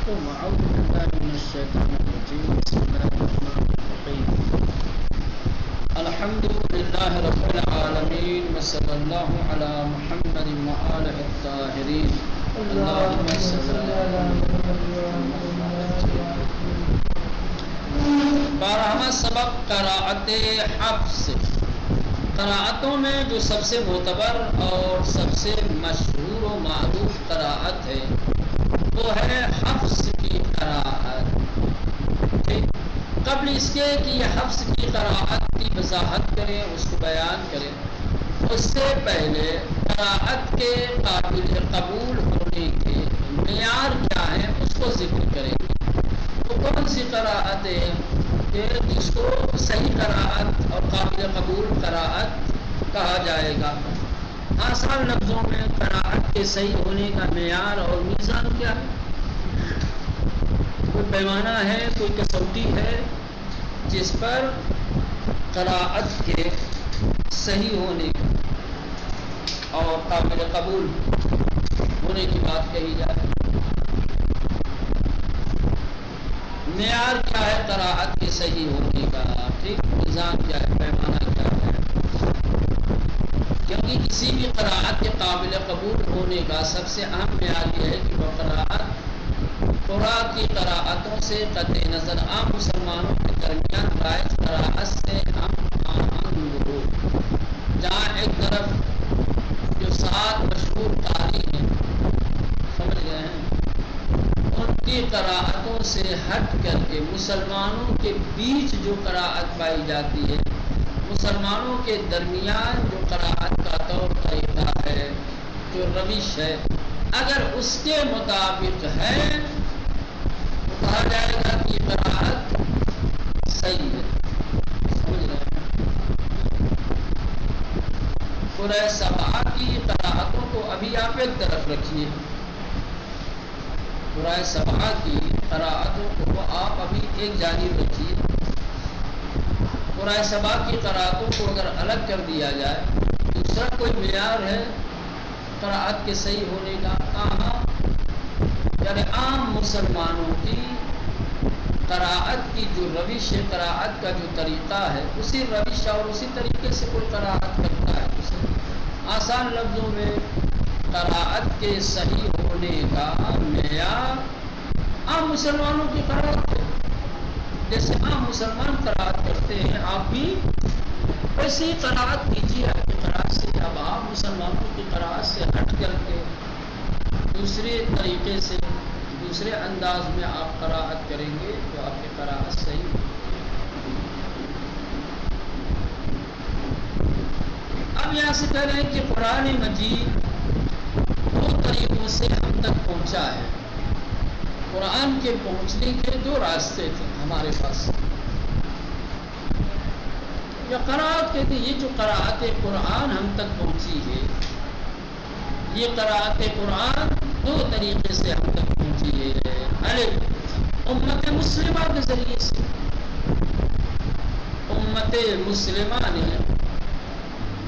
ثم أعوذ بالله من الشيطان الرجيم. بسم الله الرحمن الرحيم. الحمد لله رب العالمين وصلى الله على محمد وآله الطاهرين. اللهم صل على بارہواں سبق قراءت حفص. قراءتوں میں جو سب سے معتبر اور سب سے مشہور و معروف قراءت ہے وہ ہے حفص کی قراءت. قبل اس کے کہ یہ حفص کی قراءت کی وضاحت کریں، اس کو بیان کریں، اس سے پہلے قراءت کے قابل قبول ہونے کے معیار کیا ہیں اس کو ذکر کریں گے. وہ کون سی قراءت ہے کہ جس کو صحیح قراءت اور قابل قبول قراءت کہا جائے گا. آسان لفظوں میں قراءت کے صحیح ہونے کا معیار اور میزان کیا ہے؟ کوئی پیمانہ ہے، کوئی کسوٹی ہے جس پر قراءت کے صحیح ہونے اور قابل قبول ہونے کی بات کہی جائے. معیار کیا ہے قراءت کے صحیح ہونے کا؟ ٹھیک، نظام کیا ہے، پیمانہ کیا ہے؟ کیونکہ کسی بھی قراءت کے قابل قبول ہونے کا سب سے اہم معیار یہ ہے کہ وہ قراءت قرآن کی قراءتوں سے قطع نظر عام مسلمانوں کے درمیان رائج قراءت سے ہم آہنگ ہو. جہاں ایک طرف جو 7 مشہور قاری ہیں، سمجھ گئے ہیں، ان کی قراءتوں سے ہٹ کر کے مسلمانوں کے بیچ جو قراءت پائی جاتی ہے، مسلمانوں کے درمیان جو قراءت کا طور طریقہ ہے، جو روش ہے، اگر اس کے مطابق ہے تو کہا جائے گا کہ یہ قراءت صحیح ہے. سمجھ رہے ہیں؟ سورہ سبا کی قراءتوں کو ابھی آپ ایک طرف رکھیے. سورہ سبا کی قراءتوں کو آپ ابھی ایک جانب رکھیے. سورہ سبا کی قراءتوں کو اگر الگ کر دیا جائے، دوسرا کوئی معیار ہے قراءت کے صحیح ہونے کا؟ کہاں؟ یعنی عام مسلمانوں کی قراءت کی جو روش ہے، قراءت کا جو طریقہ ہے، اسی روش اور اسی طریقے سے کوئی قراءت کرتا ہے. آسان لفظوں میں قراءت کے صحیح ہونے کا معیار عام مسلمانوں کی قراءت ہے. جیسے عام مسلمان قراءت کرتے ہیں، آپ بھی ویسے ہی قراءت کیجیے. آپ کی قراءت سے اب آپ مسلمانوں کی قراءت سے ہٹ کر کے دوسرے طریقے سے، دوسرے انداز میں آپ قراءت کریں گے تو آپ کی قراءت صحیح ہوگی. اب یہاں سے کہہ رہے ہیں کہ قرآن مجید 2 طریقوں سے ہم تک پہنچا ہے. قرآن کے پہنچنے کے 2 راستے تھے ہمارے پاس. یہ قراءت کہتے ہیں، یہ جو قراءت قرآن ہم تک پہنچی ہے، یہ قراءت قرآن 2 طریقے سے ہم تک پہنچی ہے. امت مسلمہ کے ذریعے سے. امت مسلمہ نے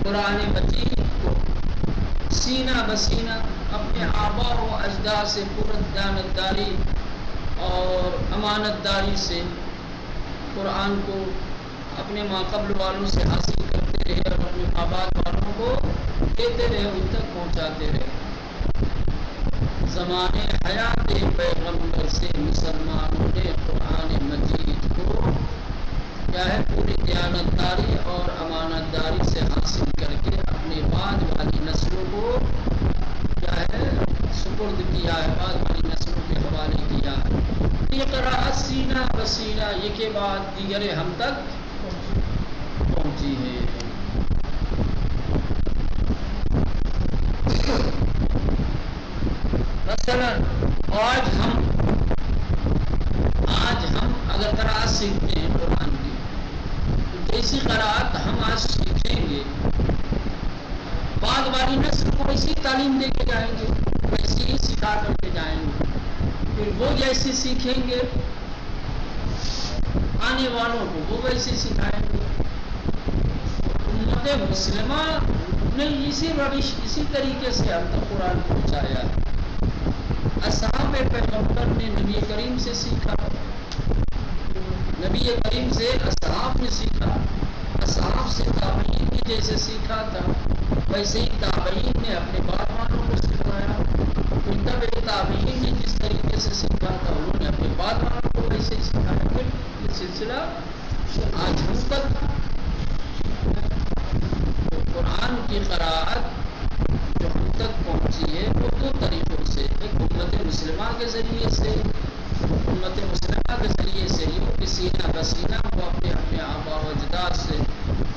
قرآن مجید کو سینہ بسینہ اپنے آباء و اجداد سے پورا دیانتداری اور امانت داری سے قرآن کو اپنے ماقبل والوں سے حاصل کرتے رہے اور اپنے آباد والوں کو دیتے رہے، ان تک پہنچاتے رہے. زمانے حیات پیغمبر سے مسلمانوں نے قرآن مجید کو کیا ہے پوری دیانتداری اور امانت داری سے حاصل کر کے اپنے بعد والی نسلوں کو کیا ہے سپرد کیا ہے، بعد والی نسلوں کے حوالے کیا ہے. یہ قراءت سینہ بسینہ یہ کے بعد دیگرے ہم تک پہنچی ہے. مثلا آج ہم اگر قراءت سیکھتے ہیں قرآن کی، تو جیسی قراءت ہم آج سیکھیں گے، بعد والی نسل کو ویسی تعلیم دے کے جائیں گے، ویسی ہی سکھا کر کے جائیں گے. پھر وہ جیسی سیکھیں گے، آنے والوں کو وہ ویسے سکھائیں گے. امت مسلمہ نے اسی روش، اسی طریقے سے ہم تک قرآن پہنچایا ہے. اصحاب پیغمبر نے نبی کریم سے سیکھا، نبی کریم سے اصحاب نے سیکھا، اصحاب سے تابعین نے جیسے سیکھا تھا ویسے ہی تابعین نے اپنے بعد والوں کو سکھایا، پھر تبع تابعین نے جس طریقے سے سیکھا تھا انہوں نے اپنے بعد والوں کو ویسے ہی سکھایا، پھر یہ سلسلہ آج ہم تک۔ قرآن کی قراءت جو ہم تک پہنچی ہے وہ دو طریقوں سے، ایک امت مسلمہ کے ذریعے سے، امت مسلمہ کے ذریعے سے یہ سینہ بسینہ کو اپنے اپنے آبا و اجداد سے،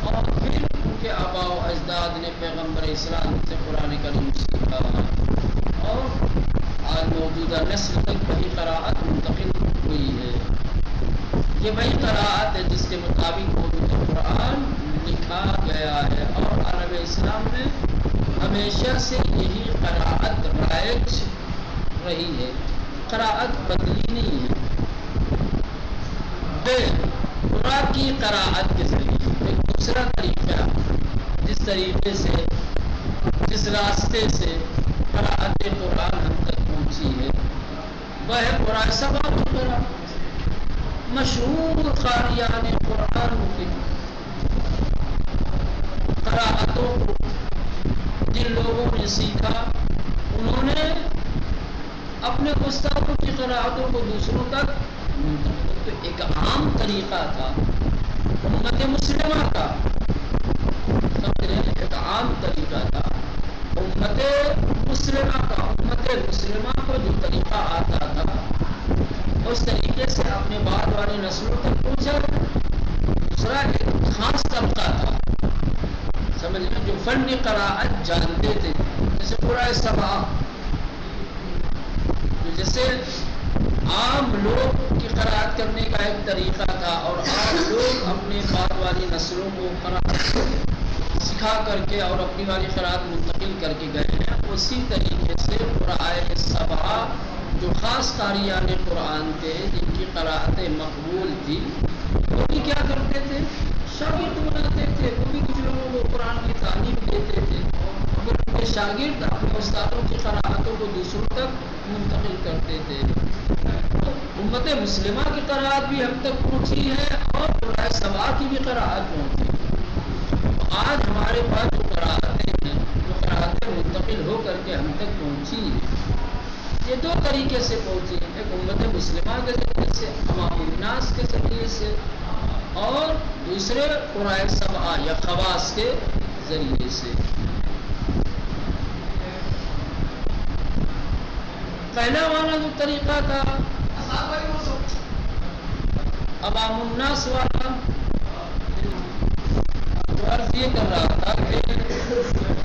اور پھر ان کے آبا و اجداد نے پیغمبر اسلام سے قرآن کریم سیکھا، اور آج موجودہ نسل تک وہی قراءت منتقل ہوئی ہے۔ یہ وہی قراءت ہے جس کے مطابق موجودہ قرآن لکھا گیا ہے، اور عالم اسلام میں ہمیشہ سے یہی قراءت رائج رہی ہے، قراءت بدلی نہیں ہے۔ قرآن کی قراءت کے ذریعے ایک دوسرا طریقہ، جس طریقے سے جس راستے سے قراءت قرآن ہم تک پہنچی ہے وہ ہے قرآن سبا کی قراءت۔ مشہور قاریان قرآن کی قراءتوں کو جن لوگوں نے سیکھا انہوں نے اپنے استادوں کی قراءتوں کو دوسروں تک منتقل، تو ایک عام طریقہ تھا امت مسلمہ کا، ایک عام طریقہ تھا امت مسلمہ کا، امت مسلمہ کو جو طریقہ آتا تھا اس طریقے سے اپنے بعد والی نسلوں تک پہنچا۔ دوسرا ایک خاص طبقہ تھا سمجھ میں جو فن قراءت جانتے تھے، جیسے قرآن سبا، جیسے عام لوگ کی قراءت کرنے کا ایک طریقہ تھا، اور عام لوگ اپنے بعد والی نسلوں کو قراءت سکھا کر کے اور اپنی والی قراءت منتقل کر کے گئے ہیں، اسی طریقے سے قرآن سبا جو خاص قاریان قرآن تھے جن کی قراءتیں مقبول تھی، وہ بھی کیا کرتے تھے؟ شاگرد بناتے تھے، وہ بھی کچھ لوگوں کو قرآن کی تعلیم دیتے تھے، اور ان کے شاگرد اپنے استادوں کی قراءتوں کو دوسروں تک منتقل کرتے تھے۔ امت مسلمہ کی قراءت بھی ہم تک پہنچی ہے اور قرآن سبا کی بھی قراءت پہنچی ہے۔ آج ہمارے پاس جو قراءتیں ہیں، جو قراءتیں منتقل ہو کر کے ہم تک پہنچی ہیں، یہ دو طریقے سے پہنچی ہیں، ایک امت مسلمہ کے ذریعے سے، عوام الناس کے ذریعے سے، اور دوسرے قرآن سبا یا خواص کے ذریعے سے۔ پہلا والا جو طریقہ تھا عوام الناس والا، عرض یہ کر رہا تھا کہ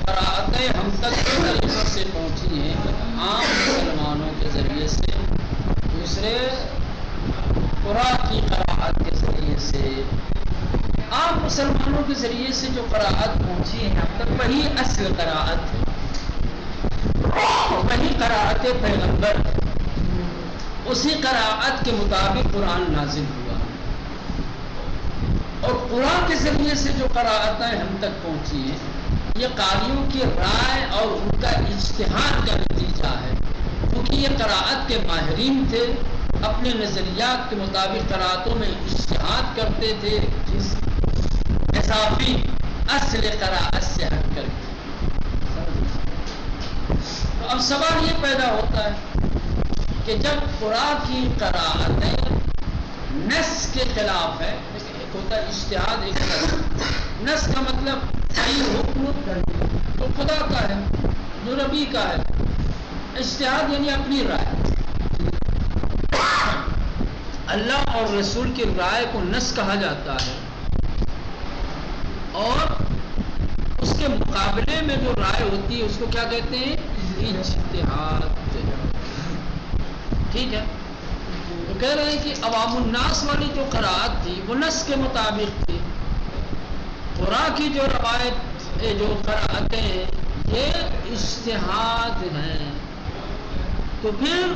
قراءتیں ہم تک دو طریقوں سے پہنچی ہیں، عام مسلمانوں کے ذریعے سے، دوسرے قرآن کی قراءت کے ذریعے سے۔ عام مسلمانوں کے ذریعے سے جو قراءت پہنچی ہے ہم تک وہی اصل قراءت ہے، وہی قراءت پیغمبر، اسی قراءت کے مطابق قرآن نازل ہوا، اور قرآن کے ذریعے سے جو قراءتیں ہم تک پہنچی ہیں یہ قاریوں کی رائے اور ان کا اجتہاد کا نتیجہ ہے، کیونکہ یہ قراءت کے ماہرین تھے، اپنے نظریات کے مطابق قراءتوں میں اجتہاد کرتے تھے، جس اضافی اصل قراءت سے ہٹ کر کے۔ اب سوال یہ پیدا ہوتا ہے کہ جب قرآن کی قراءتیں نص کے خلاف ہے، ایک ہوتا ہے اجتہاد، ایک نص کا مطلب صحیح حکم تو خدا کا ہے، جو نبی کا ہے، اجتہاد یعنی اپنی رائے، اللہ اور رسول کی رائے کو نص کہا جاتا ہے، اور اس کے مقابلے میں جو رائے ہوتی ہے اس کو کیا کہتے ہیں؟ اجتہاد۔ ٹھیک ہے، تو کہہ رہے ہیں کہ عوام الناس والی جو قراءت تھی وہ نص کے مطابق تھی، قرآن کی جو روایت جو قراءتیں ہیں یہ اجتہاد ہیں، تو پھر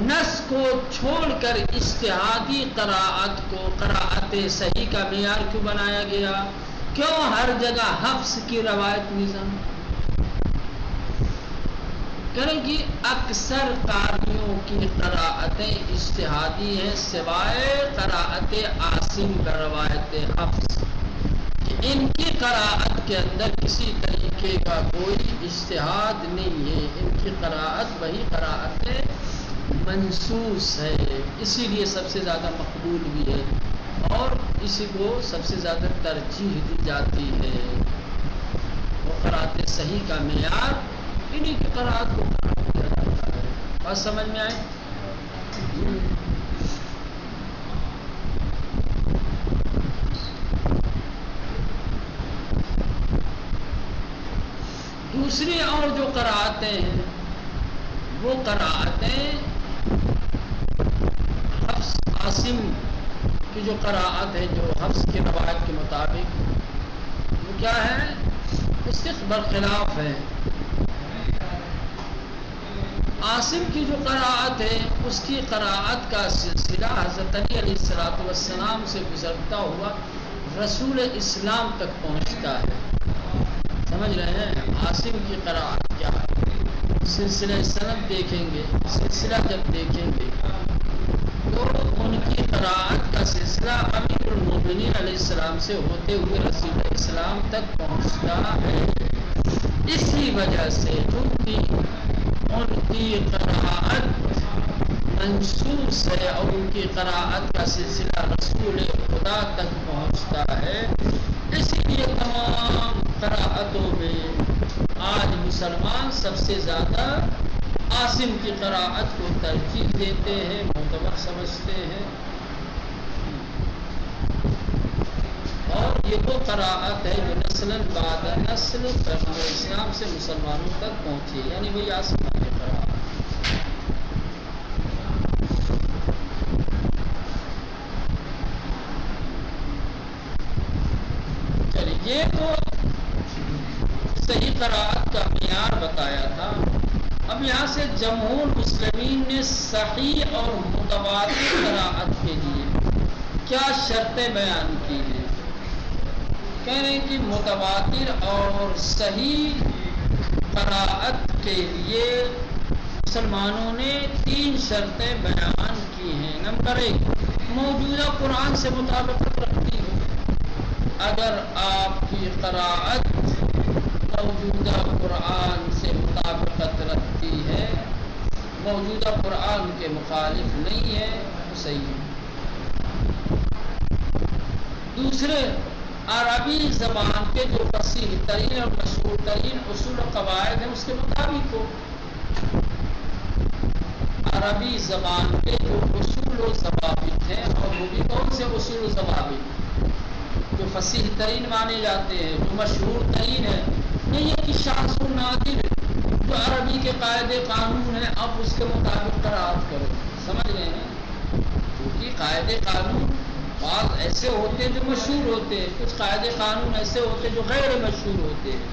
نص کو چھوڑ کر اجتہادی قراءت کو قراءت صحیح کا معیار کیوں بنایا گیا؟ کیوں ہر جگہ حفظ کی روایت نظام؟ کریں کہ اکثر قاریوں کی قراءتیں اجتہادی ہیں سوائے قراءت عاصم کا روایت حفص، کہ ان کی قراءت کے اندر کسی طریقے کا کوئی اجتہاد نہیں ہے، ان کی قراءت وہی قراءت منصوص ہے، اسی لیے سب سے زیادہ مقبول بھی ہے اور اسی کو سب سے زیادہ ترجیح دی جاتی ہے۔ وہ قراءت صحیح کا معیار انہی کی قراءت کو قرار دیا جاتا ہے۔ بات سمجھ میں آئے؟ دوسری اور جو قراءتیں ہیں وہ قراءتیں حفص عاصم کی جو قراءت ہے، جو حفص کی روایت کے مطابق وہ کیا ہے؟ اس کے برخلاف ہے۔ عاصم کی جو قراءت ہے اس کی قراءت کا سلسلہ حضرت علی علیہ السلام سے گزرتا ہوا رسول اسلام تک پہنچتا ہے۔ سمجھ رہے ہیں؟ عاصم کی قراءت کیا ہے؟ سلسلہ سند دیکھیں گے، سلسلہ جب دیکھیں گے تو ان کی قراءت کا سلسلہ امیر المومنین علیہ السلام سے ہوتے ہوئے رسول اسلام تک پہنچتا ہے۔ اسی وجہ سے ان کی قراءت منصوص ہے اور ان کی قراءت کا سلسلہ رسول خدا تک پہنچتا ہے۔ اسی لیے تمام قراءتوں میں آج مسلمان سب سے زیادہ عاصم کی قراءت کو ترجیح دیتے ہیں، معتبر سمجھتے ہیں، اور یہ وہ قراءت ہے جو نسلاً بعد نسل پیغمبر اسلام سے مسلمانوں تک پہنچی، یعنی وہی عاصم کی قراءت۔ چلیے، یہ تو صحیح قراءت کا معیار بتایا تھا۔ اب یہاں سے جمہور مسلمین نے صحیح اور متواتر قراءت کے لیے کیا شرطیں بیان کی ہیں؟ کہہ رہے ہیں کہ متواتر اور صحیح قراءت کے لیے مسلمانوں نے 3 شرطیں بیان کی ہیں۔ نمبر 1، موجودہ قرآن سے مطابقت رکھتی ہو۔ اگر آپ کی قراءت موجودہ قرآن سے مطابقت رکھتی ہے، موجودہ قرآن کے مخالف نہیں ہے، تو صحیح ہے۔ دوسرے، عربی زبان کے جو فصیح ترین اور مشہور ترین اصول و قواعد ہیں اس کے مطابق ہو۔ عربی زبان کے جو اصول و ضوابط ہیں، اور وہ بھی کون سے اصول و ضوابط جو فصیح ترین مانے جاتے ہیں، جو مشہور ترین ہے، نہیں ہے کہ شاذ و نادر جو عربی کے قاعدے قانون ہیں اب اس کے مطابق قرائت کرو۔ سمجھ رہے ہیں؟ کیونکہ قاعدے قانون بعض ایسے ہوتے ہیں جو مشہور ہوتے ہیں، کچھ قاعدے قانون ایسے ہوتے ہیں جو غیر مشہور ہوتے ہیں۔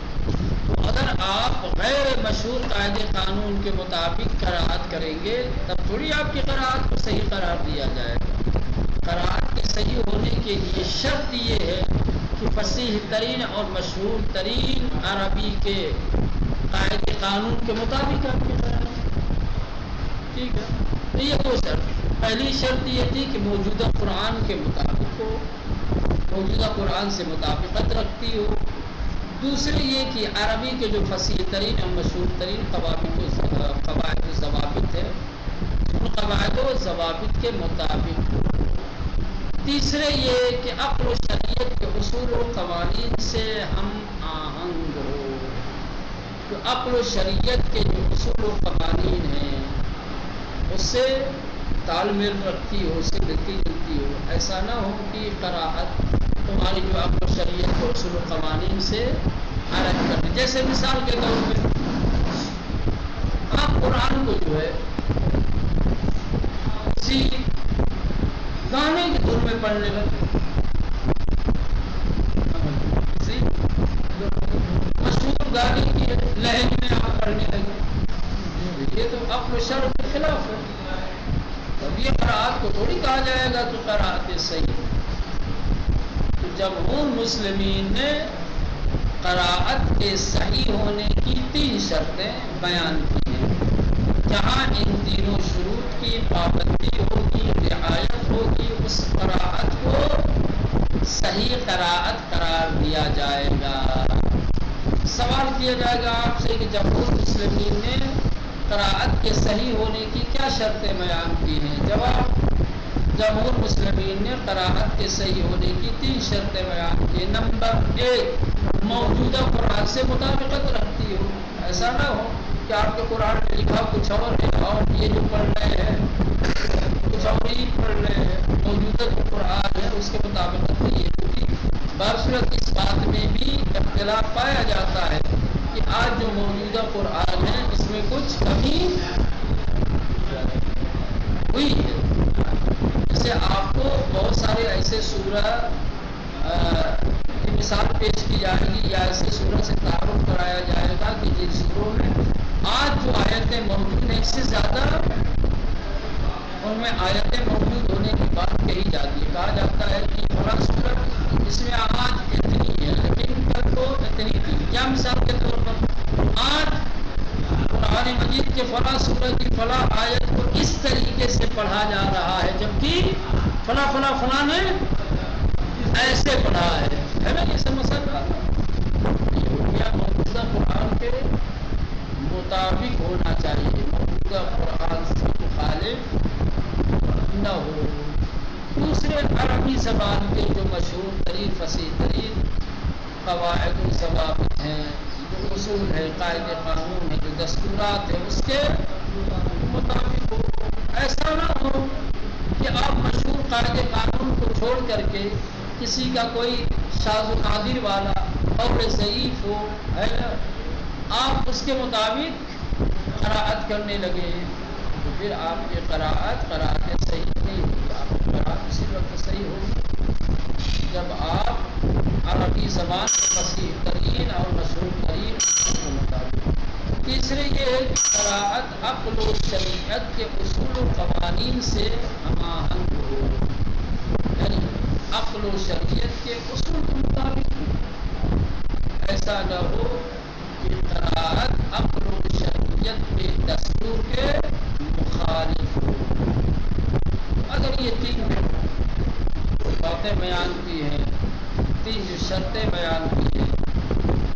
تو اگر آپ غیر مشہور قاعدے قانون کے مطابق قرائت کریں گے تب تھوڑی آپ کی قرائت کو صحیح قرار دیا جائے گا۔ قرائت کے صحیح ہونے کے لیے شرط یہ ہے کہ فصیح ترین اور مشہور ترین عربی کے قاعدے قانون کے مطابق آپ کی قرائت، ٹھیک ہے؟ تو یہ 2 شرط۔ پہلی شرط یہ تھی کہ موجودہ قرآن کے مطابق ہو، موجودہ قرآن سے مطابقت رکھتی ہو۔ دوسری یہ کہ عربی کے جو فصیح ترین اور مشہور ترین قواعد و ضوابط ہے ان قواعد و ضوابط کے مطابق ہو۔ تیسرے یہ کہ عقل و شریعت کے اصول و قوانین سے ہم آہنگ ہو، تو عقل و شریعت کے جو اصول و قوانین ہیں اس سے تال میل رکھتی ہو، اس سے ملتی جلتی ہو۔ ایسا نہ ہو کہ قراءت تمہاری جو عقل و شریعت کے اصول و قوانین سے الگ کر دے۔ جیسے مثال کے طور پہ آپ قرآن کو جو ہے کسی گانے کی دھن میں پڑھنے لگے، کسی مشہور گانے کی لہر میں آپ پڑھنے لگے، یہ تو عقل و شرع کے خلاف ہے۔ اب یہ قرائت کو تھوڑی کہا جائے گا تو قرائت صحیح۔ تو جمہور مسلمین نے قرائت کے صحیح ہونے کی 3 شرطیں بیان کی ہیں۔ جہاں ان تینوں شروط کی پابندی ہوگی، رعایت ہوگی، اس قراءت کو صحیح قراءت قرار دیا جائے گا۔ سوال کیا جائے گا آپ سے کہ جمہور مسلمین نے قراءت کے صحیح ہونے کی کیا شرطیں بیان کی ہیں؟ جواب، جمہور مسلمین نے قراءت کے صحیح ہونے کی 3 شرطیں بیان کی۔ نمبر 1، موجودہ قرآن سے مطابقت رکھتی ہو، ایسا نہ ہو کہ آپ کے قرآن میں لکھا کچھ اور ہے اور یہ جو پڑھ رہے ہیں کچھ اور ہی پڑھ رہے ہیں، موجودہ جو قرآن ہے اس کے مطابقت نہیں ہے، کیونکہ برصورت اس بات میں بھی اختلاف پایا جاتا ہے کہ آج جو موجودہ قرآن ہے اس میں کچھ کمی ہوئی ہے۔ جیسے آپ کو بہت سارے ایسے سورہ کی مثال پیش کی جائے گی یا ایسے سورہ سے تعارف کرایا جائے گا کہ جن سوروں میں آج جو آیتیں موجود ہیں اس سے زیادہ ان میں آیتیں موجود ہونے کی بات کہی جاتی ہے۔ کہا جاتا ہے کہ فلاں سورت اس میں آج اتنی ہے لیکن کل تو اتنی تھی۔ کیا مثال کے طور پر آج قرآن مجید کے فلاں سورت کی فلاں آیت کو اس طریقے سے پڑھا جا رہا ہے جبکہ فلاں فلاں فلاں نے ایسے پڑھا ہے نا، یہ سب مسئلہ موجودہ قرآن کے مطابق ہونا چاہیے، موجودہ قرآن سے مخالف نہ ہو۔ دوسرے، عربی زبان کے جو مشہور ترین فصیح ترین قواعد و ضوابط ہیں، جو اصول ہے، قاعدے قانون ہے، جو دستورات ہیں، اس کے مطابق ہو۔ ایسا نہ ہو کہ آپ مشہور قاعدے قانون کو چھوڑ کر کے کسی کا کوئی شاذ و نادر والا قول ضعیف ہو ہے نا، آپ اس کے مطابق قراءت کرنے لگے تو پھر آپ کی قراءت صحیح نہیں ہوگی۔ آپ کی قراءت اسی وقت صحیح ہوگی جب آپ عربی زبان فصیح ترین اور مشہور ترین کے مطابق۔ تیسرے یہ ہے کہ قراءت عقل و شریعت کے اصول و قوانین سے ہم آہنگ ہو، یعنی عقل و شریعت کے اصول کے مطابق ہو۔ ایسا نہ ہو کہ قراءت عقل و شریعت کے دستور کے مخالف ہو۔ اگر یہ 3 باتیں بیان کی ہیں، 3 جو شرطیں بیان کی ہیں،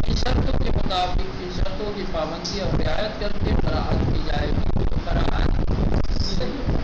ان شرطوں کے مطابق ان شرطوں کی پابندی اور رعایت کر کے قراءت کی جائے گی تو قراءت صحیح